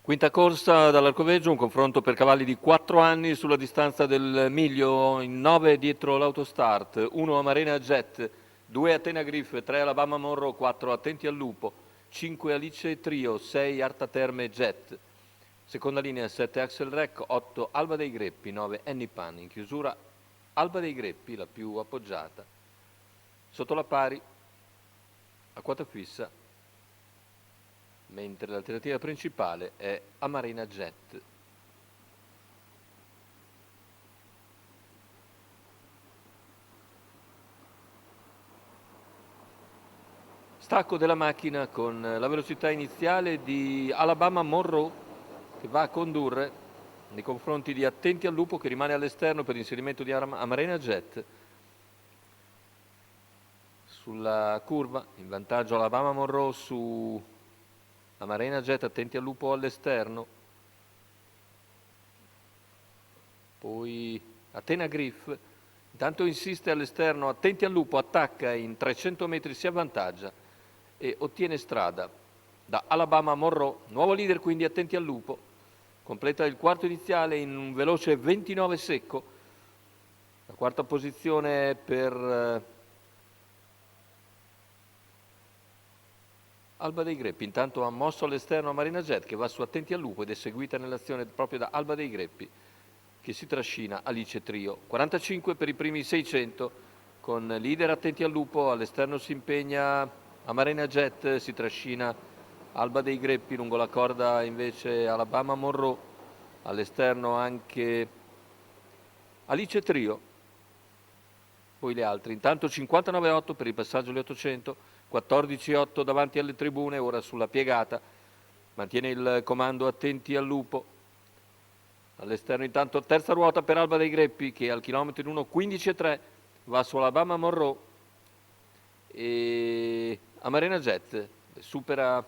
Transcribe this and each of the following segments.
Quinta corsa dall'Arcoveggio, un confronto per cavalli di 4 anni sulla distanza del miglio, in 9 dietro l'autostart, 1 Amarena Jet, 2 Athena Griff, 3 Alabama Monroe, 4 Attenti al Lupo, 5 Alice Trio, 6 Arta Terme Jet. Seconda linea 7 Axel Rec, 8 Alba dei Greppi, 9 Annie Pan. In chiusura Alba dei Greppi, la più appoggiata. Sotto la pari, a quota fissa, mentre l'alternativa principale è Amarena Jet. Stacco della macchina con la velocità iniziale di Alabama Monroe che va a condurre nei confronti di Attenti al Lupo che rimane all'esterno per l'inserimento di Amarena Jet. Sulla curva in vantaggio Alabama Monroe su Amarena Jet, Attenti al Lupo all'esterno. Poi Athena Griff, intanto insiste all'esterno, Attenti al Lupo, attacca in 300 metri, si avvantaggia e ottiene strada da Alabama Monroe, nuovo leader quindi Attenti al Lupo, completa il quarto iniziale in un veloce 29 secco, la quarta posizione per Alba dei Greppi, intanto ha mosso all'esterno a Marina Jet che va su Attenti al Lupo ed è seguita nell'azione proprio da Alba dei Greppi che si trascina Alice Trio. 45 per i primi 600 con leader Attenti al Lupo, all'esterno si impegna Amarena Jet, si trascina Alba dei Greppi, lungo la corda invece Alabama Monroe, all'esterno anche Alice Trio, poi le altre. Intanto 59,8 per il passaggio alle 800, 14,8 davanti alle tribune, ora sulla piegata, mantiene il comando Attenti al Lupo. All'esterno intanto terza ruota per Alba dei Greppi che al chilometro in 1,15,3 va su Alabama Monroe e Amarena Jet supera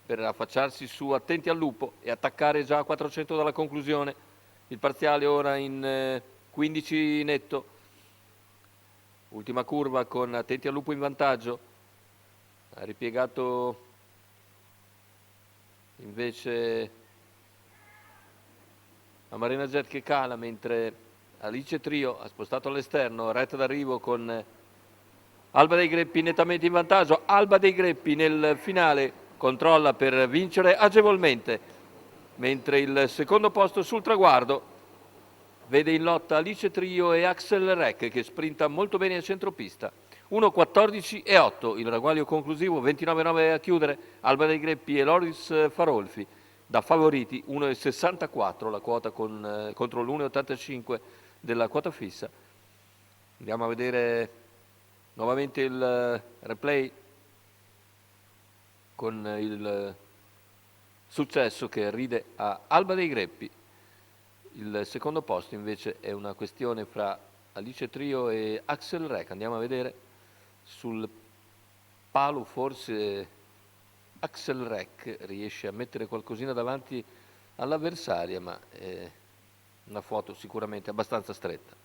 per affacciarsi su Attenti al Lupo e attaccare già a 400 dalla conclusione. Il parziale ora in 15 netto. Ultima curva con Attenti al Lupo in vantaggio. Ha ripiegato invece Amarena Jet che cala mentre Alice Trio ha spostato all'esterno, retta d'arrivo con Alba dei Greppi nettamente in vantaggio. Alba dei Greppi nel finale controlla per vincere agevolmente, mentre il secondo posto sul traguardo vede in lotta Alice Trio e Axel Rec che sprinta molto bene a centropista. 1,14,8 il ragguaglio conclusivo, 29,9 a chiudere Alba dei Greppi e Loris Farolfi. Da favoriti 1,64 la quota contro l'1,85 della quota fissa. Andiamo a vedere nuovamente il replay con il successo che ride a Alba dei Greppi. Il secondo posto invece è una questione fra Alice Trio e Axel Rec. Andiamo a vedere sul palo, forse Axel Rec riesce a mettere qualcosina davanti all'avversaria, ma è una foto sicuramente abbastanza stretta.